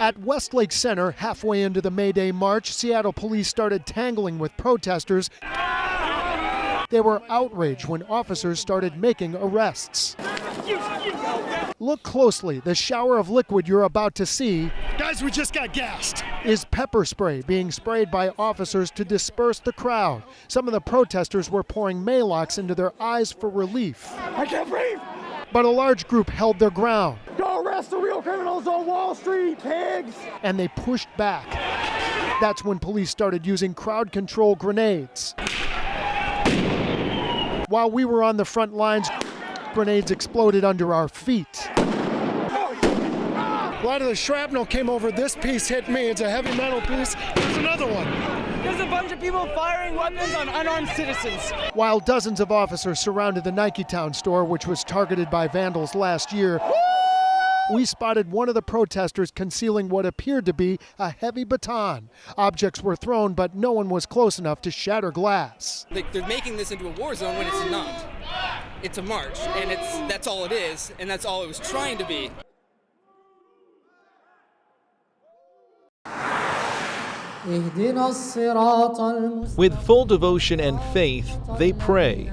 At Westlake Center, halfway into the May Day march, Seattle police started tangling with protesters. They were outraged when officers started making arrests. Look closely. The shower of liquid you're about to see, guys, we just got gassed, is pepper spray being sprayed by officers to disperse the crowd. Some of the protesters were pouring Maalox into their eyes for relief. I can't breathe. But a large group held their ground. Go arrest the real criminals on Wall Street, pigs! And they pushed back. That's when police started using crowd control grenades. While we were on the front lines, grenades exploded under our feet. A lot of the shrapnel came over. This piece hit me. It's a heavy metal piece. There's another one. There's a bunch of people firing weapons on unarmed citizens. While dozens of officers surrounded the Niketown store, which was targeted by vandals last year, we spotted one of the protesters concealing what appeared to be a heavy baton. Objects were thrown, but no one was close enough to shatter glass. They're making this into a war zone when it's not. It's a march, and that's all it is, and that's all it was trying to be. With full devotion and faith, they pray.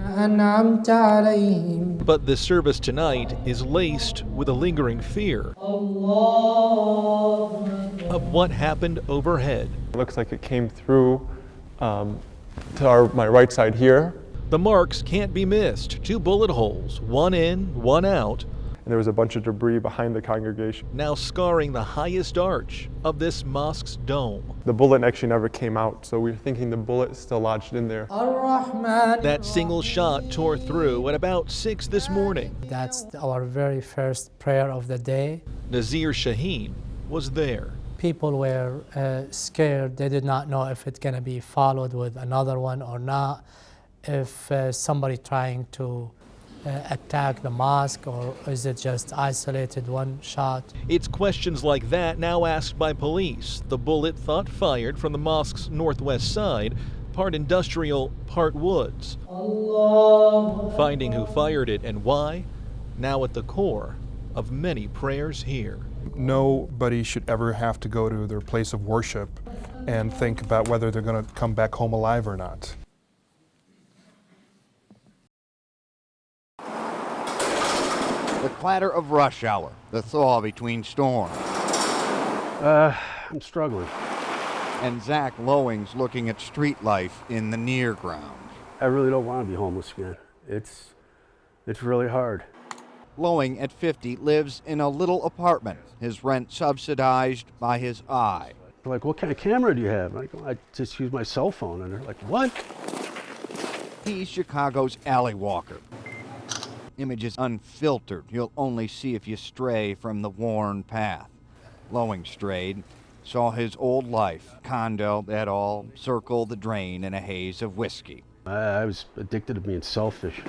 But the service tonight is laced with a lingering fear of what happened overhead. It looks like it came through to my right side here. The marks can't be missed. 2 bullet holes, one in, one out. And there was a bunch of debris behind the congregation, now scarring the highest arch of this mosque's dome. The bullet actually never came out, so we're thinking the bullet is still lodged in there. That single shot tore through at about 6 this morning. That's our very first prayer of the day. Nazir Shaheen was there. People were scared. They did not know if it's going to be followed with another one or not. If somebody trying to attack the mosque, or is it just isolated one shot? It's questions like that now asked by police. The bullet thought fired from the mosque's northwest side, part industrial, part woods. Finding who fired it and why, now at the core of many prayers here. Nobody should ever have to go to their place of worship and think about whether they're going to come back home alive or not. The clatter of rush hour, the thaw between storms. I'm struggling. And Zach Lowings looking at street life in the near ground. I really don't want to be homeless again. It's really hard. Lowing at 50 lives in a little apartment, his rent subsidized by his eye. They're like, what kind of camera do you have? I go, I just use my cell phone. And they're like, what? He's Chicago's alley walker. Images unfiltered, you'll only see if you stray from the worn path. Lowing strayed, saw his old life, condo et al., circle the drain in a haze of whiskey. I was addicted to being selfish.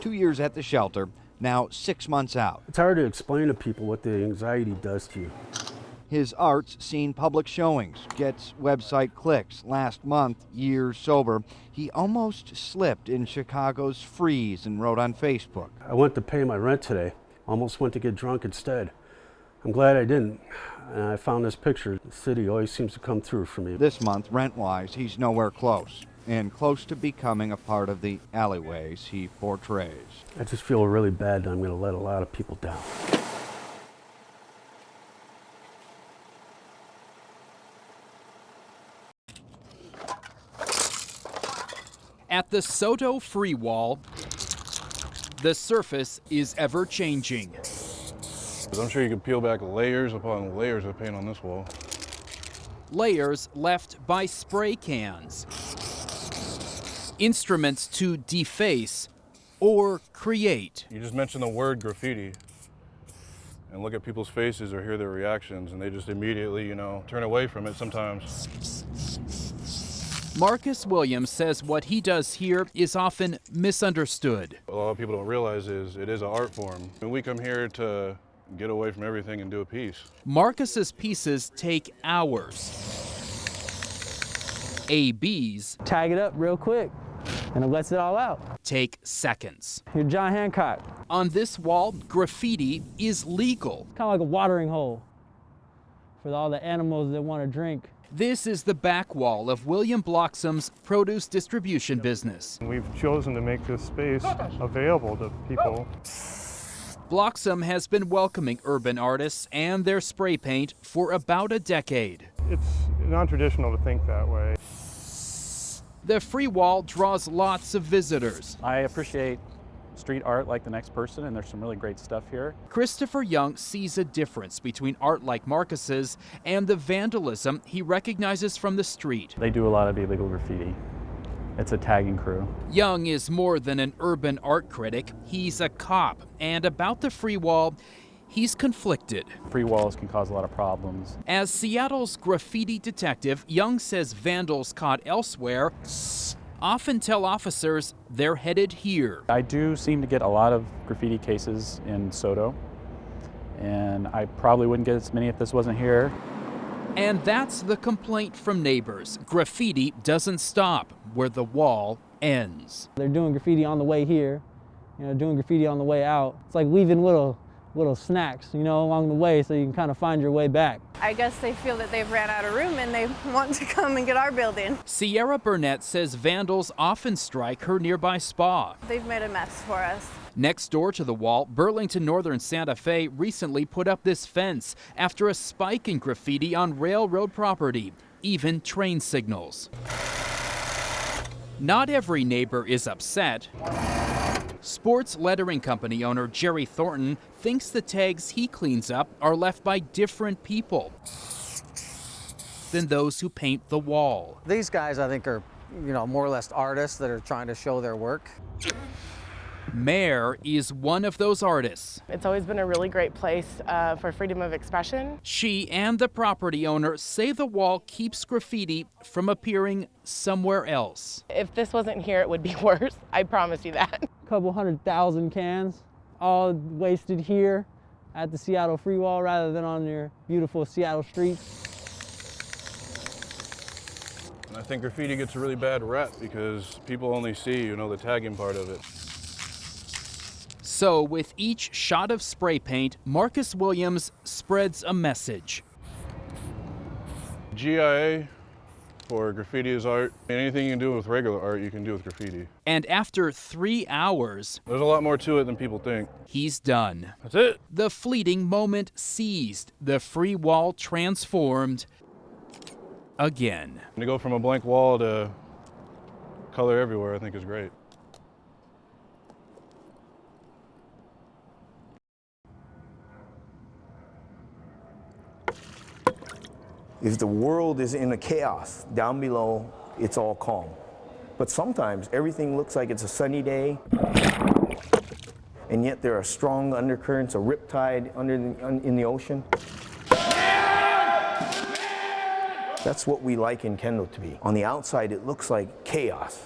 2 years at the shelter, now 6 months out. It's hard to explain to people what the anxiety does to you. His art's seen public showings, gets website clicks. Last month, years sober, he almost slipped in Chicago's freeze and wrote on Facebook. I went to pay my rent today, almost went to get drunk instead. I'm glad I didn't. And I found this picture. The city always seems to come through for me. This month, rent-wise, he's nowhere close, and close to becoming a part of the alleyways he portrays. I just feel really bad that I'm going to let a lot of people down. At the Soto Free Wall, the surface is ever-changing. I'm sure you could peel back layers upon layers of paint on this wall. Layers left by spray cans. Instruments to deface or create. You just mention the word graffiti and look at people's faces or hear their reactions, and they just immediately, turn away from it sometimes. Marcus Williams says what he does here is often misunderstood. A lot of people don't realize is it is an art form. And we come here to get away from everything and do a piece. Marcus's pieces take hours. AB's tag it up real quick and it lets it all out. Take seconds. You're John Hancock. On this wall, graffiti is legal. Kind of like a watering hole. for all the animals that want to drink. This is the back wall of William Bloxham's produce distribution business. We've chosen to make this space available to people. Bloxham has been welcoming urban artists and their spray paint for about a decade. It's non-traditional to think that way. The free wall draws lots of visitors. I appreciate street art like the next person, and there's some really great stuff here. Christopher Young sees a difference between art like Marcus's and the vandalism he recognizes from the street. They do a lot of illegal graffiti. It's a tagging crew. Young is more than an urban art critic. He's a cop. And about the free wall, he's conflicted. Free walls can cause a lot of problems. As Seattle's graffiti detective, Young says vandals caught elsewhere often tell officers they're headed here. I do seem to get a lot of graffiti cases in Soto, and I probably wouldn't get as many if this wasn't here. And that's the complaint from neighbors. Graffiti doesn't stop where the wall ends. They're doing graffiti on the way here, doing graffiti on the way out. It's like leaving little snacks, along the way so you can kind of find your way back. I guess they feel that they've ran out of room and they want to come and get our building. Sierra Burnett says vandals often strike her nearby spa. They've made a mess for us. Next door to the wall, Burlington Northern Santa Fe recently put up this fence after a spike in graffiti on railroad property, even train signals. Not every neighbor is upset. Sports lettering company owner Jerry Thornton thinks the tags he cleans up are left by different people than those who paint the wall. These guys, I think, are, more or less artists that are trying to show their work. Mare is one of those artists. It's always been a really great place for freedom of expression. She and the property owner say the wall keeps graffiti from appearing somewhere else. If this wasn't here, it would be worse. I promise you that. A couple 100,000 cans, all wasted here at the Seattle Free Wall rather than on your beautiful Seattle streets. I think graffiti gets a really bad rep because people only see, the tagging part of it. So with each shot of spray paint, Marcus Williams spreads a message. GIA for graffiti is art. Anything you can do with regular art, you can do with graffiti. And after 3 hours, there's a lot more to it than people think. He's done. That's it. The fleeting moment seized, the free wall transformed again. To go from a blank wall to color everywhere, I think is great. If the world is in a chaos, down below, it's all calm. But sometimes everything looks like it's a sunny day, and yet there are strong undercurrents, a riptide in the ocean. That's what we liken Kendo to be. On the outside, it looks like chaos.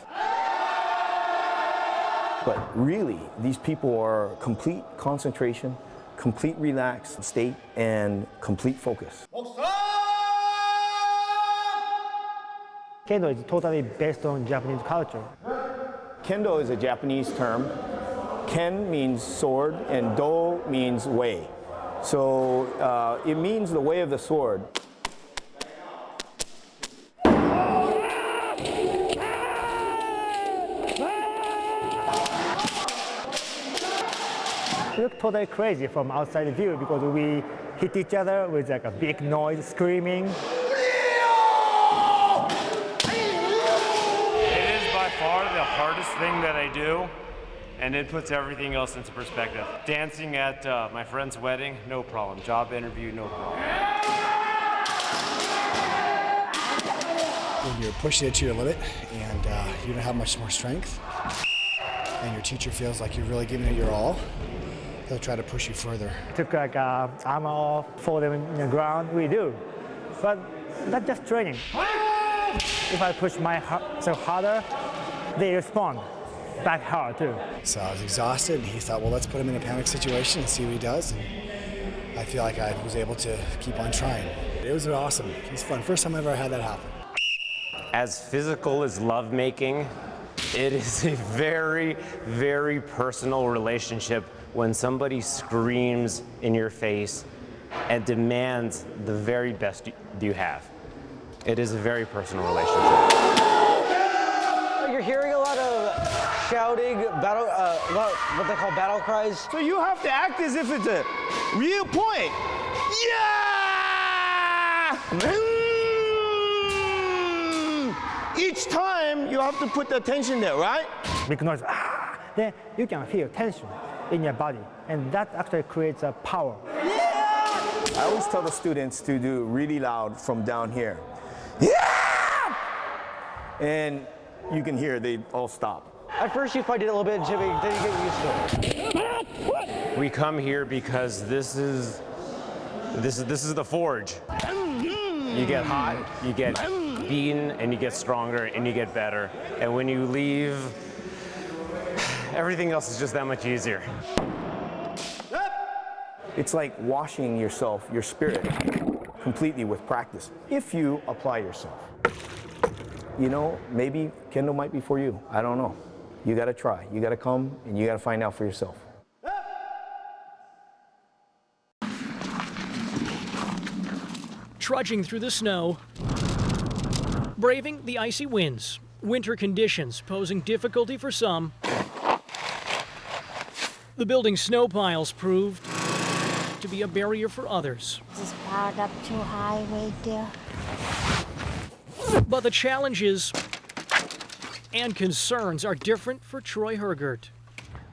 But really, these people are complete concentration, complete relaxed state, and complete focus. Kendo is totally based on Japanese culture. Kendo is a Japanese term. Ken means sword and do means way. So it means the way of the sword. We look totally crazy from outside view because we hit each other with like a big noise, screaming. Far the hardest thing that I do, and it puts everything else into perspective. Dancing at my friend's wedding, no problem. Job interview, no problem. When you're pushing it to your limit and you don't have much more strength, and your teacher feels like you're really giving it your all, they'll try to push you further. Took like armor off, fold them in the ground, we do. But that's just training. If I push myself harder, they respond back hard too. So I was exhausted, and he thought, well, let's put him in a panic situation and see what he does. And I feel like I was able to keep on trying. It was awesome. It was fun. First time I ever had that happen. As physical as lovemaking, it is a very, very personal relationship when somebody screams in your face and demands the very best you have. It is a very personal relationship. You're hearing a lot of shouting, what they call battle cries. So you have to act as if it's a real point. Yeah! Each time you have to put the attention there, right? Big noise, then you can feel tension in your body, and that actually creates a power. I always tell the students to do really loud from down here. Yeah! And you can hear they all stop. At first you find it a little bit intimidating, then you get used to it. We come here because this is the forge. You get hot, you get beaten, and you get stronger, and you get better. And when you leave, everything else is just that much easier. It's like washing yourself, your spirit, completely with practice, if you apply yourself. You know, maybe Kendo might be for you. I don't know. You gotta try. You gotta come and you gotta find out for yourself. Trudging through the snow, braving the icy winds, winter conditions posing difficulty for some. The building snow piles proved to be a barrier for others. Just piled up too high right there. But the challenges and concerns are different for Troy Hergert.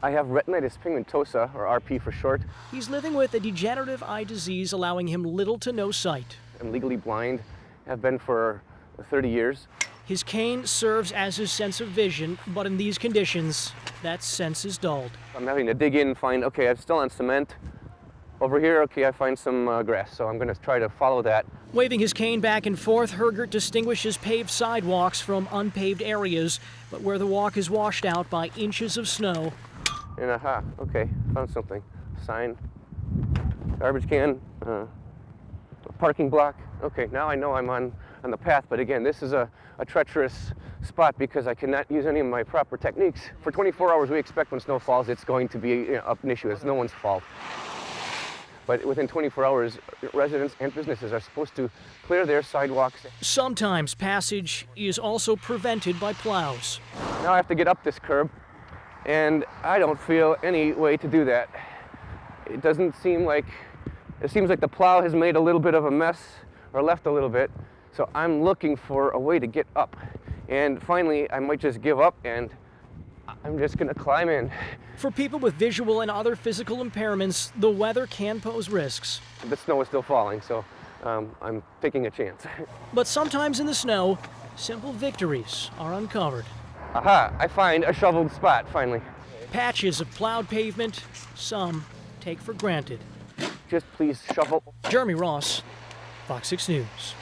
I have retinitis pigmentosa, or RP for short. He's living with a degenerative eye disease allowing him little to no sight. I'm legally blind, have been for 30 years. His cane serves as his sense of vision, but in these conditions, that sense is dulled. I'm having to dig in and find, okay, I'm still on cement. Over here, okay, I find some grass, so I'm going to try to follow that. Waving his cane back and forth, Hergert distinguishes paved sidewalks from unpaved areas, but where the walk is washed out by inches of snow. And aha, okay, found something. Sign, garbage can, parking block. Okay, now I know I'm on the path, but again, this is a treacherous spot because I cannot use any of my proper techniques. For 24 hours, we expect when snow falls, it's going to be an issue. It's no one's fault. But within 24 hours, residents and businesses are supposed to clear their sidewalks. Sometimes passage is also prevented by plows. Now I have to get up this curb, and I don't feel any way to do that. It doesn't seem like, it seems like the plow has made a little bit of a mess, or left a little bit, so I'm looking for a way to get up. And finally, I might just give up, and I'm just gonna climb in. For people with visual and other physical impairments, the weather can pose risks. The snow is still falling, so I'm taking a chance. But sometimes in the snow, simple victories are uncovered. Aha, I find a shoveled spot, finally. Patches of plowed pavement, some take for granted. Just please shovel. Jeremy Ross, Fox 6 News.